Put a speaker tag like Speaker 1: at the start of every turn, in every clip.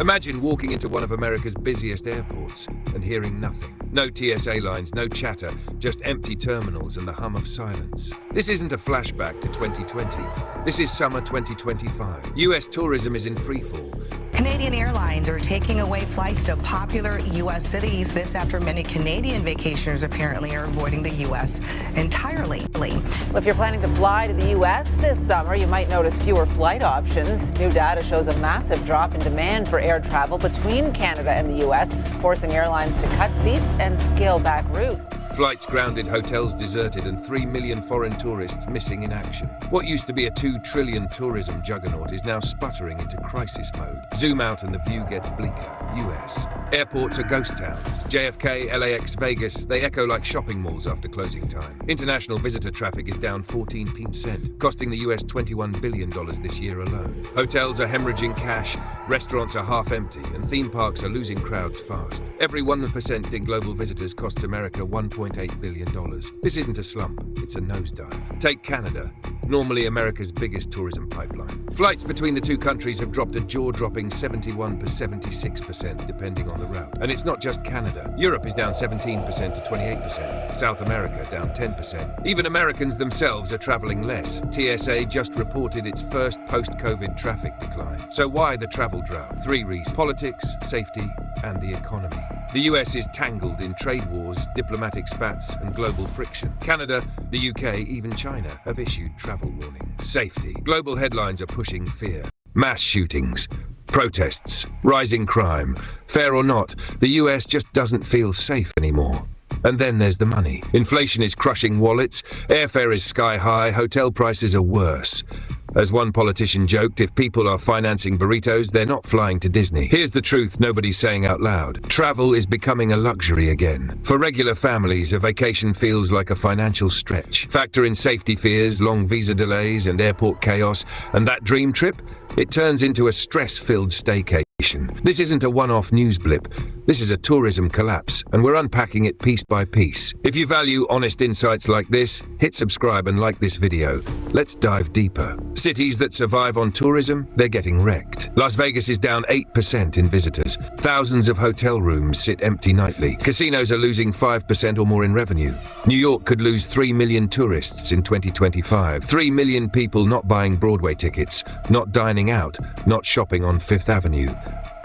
Speaker 1: Imagine walking into one of America's busiest airports and hearing nothing. No TSA lines, no chatter, just empty terminals and the hum of silence. This isn't a flashback to 2020. This is summer 2025. US tourism is in freefall.
Speaker 2: Canadian airlines are taking away flights to popular U.S. cities. This after many Canadian vacationers apparently are avoiding the U.S. entirely.
Speaker 3: Well, if you're planning to fly to the U.S. this summer, you might notice fewer flight options. New data shows a massive drop in demand for air travel between Canada and the U.S., forcing airlines to cut seats and scale back routes.
Speaker 1: Flights grounded, hotels deserted, and 3 million foreign tourists missing in action. What used to be a $2 trillion tourism juggernaut is now sputtering into crisis mode. Zoom out and the view gets bleaker. US. Airports are ghost towns. JFK, LAX, Vegas, they echo like shopping malls after closing time. International visitor traffic is down 14%, costing the US $21 billion this year alone. Hotels are hemorrhaging cash, restaurants are half empty, and theme parks are losing crowds fast. Every 1% in global visitors costs America $1.8 billion. This isn't a slump, it's a nosedive. Take Canada, normally America's biggest tourism pipeline. Flights between the two countries have dropped a jaw-dropping 71% to 76%, depending on the route. And it's not just Canada. Europe is down 17% to 28%. South America down 10%. Even Americans themselves are traveling less. TSA just reported its first post-COVID traffic decline. So why the travel drought? 3 reasons: politics, safety, and the economy. The US is tangled in trade wars, diplomatic spats, and global friction. Canada, the UK, even China have issued travel warnings. Safety. Global headlines are pushing fear. Mass shootings, protests, rising crime. Fair or not, the US just doesn't feel safe anymore. And then there's the money. Inflation is crushing wallets, airfare is sky high, hotel prices are worse. As one politician joked, if people are financing burritos, they're not flying to Disney. Here's the truth nobody's saying out loud. Travel is becoming a luxury again. For regular families, a vacation feels like a financial stretch. Factor in safety fears, long visa delays, and airport chaos, and that dream trip? It turns into a stress-filled staycation. This isn't a one-off news blip. This is a tourism collapse, and we're unpacking it piece by piece. If you value honest insights like this, hit subscribe and like this video. Let's dive deeper. Cities that survive on tourism, they're getting wrecked. Las Vegas is down 8% in visitors. Thousands of hotel rooms sit empty nightly. Casinos are losing 5% or more in revenue. New York could lose 3 million tourists in 2025. 3 million people not buying Broadway tickets, not dining out, not shopping on Fifth Avenue.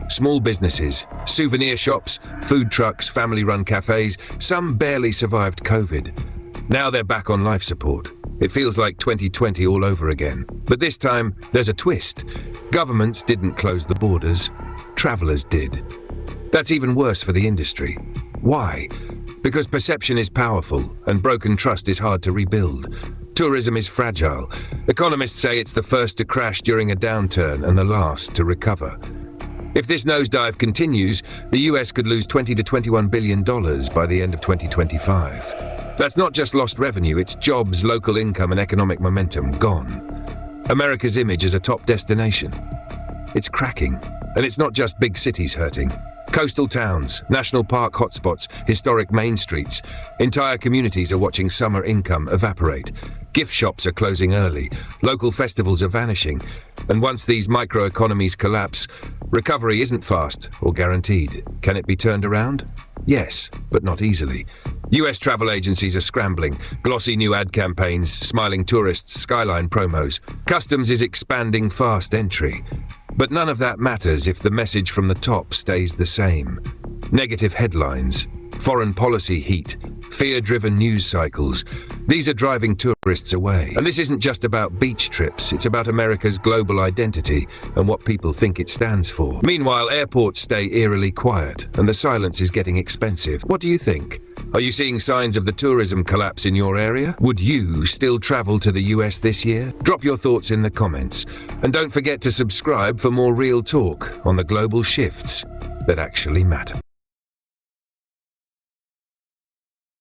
Speaker 1: Small businesses, souvenir shops, food trucks, family-run cafes, some barely survived COVID. Now they're back on life support. It feels like 2020 all over again. But this time, there's a twist. Governments didn't close the borders. Travelers did. That's even worse for the industry. Why? Because perception is powerful, and broken trust is hard to rebuild. Tourism is fragile. Economists say it's the first to crash during a downturn and the last to recover. If this nosedive continues, the US could lose $20 to $21 billion by the end of 2025. That's not just lost revenue, it's jobs, local income, and economic momentum gone. America's image as a top destination. It's cracking. And it's not just big cities hurting. Coastal towns, national park hotspots, historic main streets. Entire communities are watching summer income evaporate. Gift shops are closing early. Local festivals are vanishing. And once these microeconomies collapse, recovery isn't fast or guaranteed. Can it be turned around? Yes, but not easily. US travel agencies are scrambling. Glossy new ad campaigns, smiling tourists, skyline promos. Customs is expanding fast entry. But none of that matters if the message from the top stays the same. Negative headlines, foreign policy heat, fear-driven news cycles. These are driving tourists away. And this isn't just about beach trips, it's about America's global identity and what people think it stands for. Meanwhile, airports stay eerily quiet, and the silence is getting expensive. What do you think? Are you seeing signs of the tourism collapse in your area? Would you still travel to the US this year? Drop your thoughts in the comments. And don't forget to subscribe for more real talk on the global shifts that actually matter.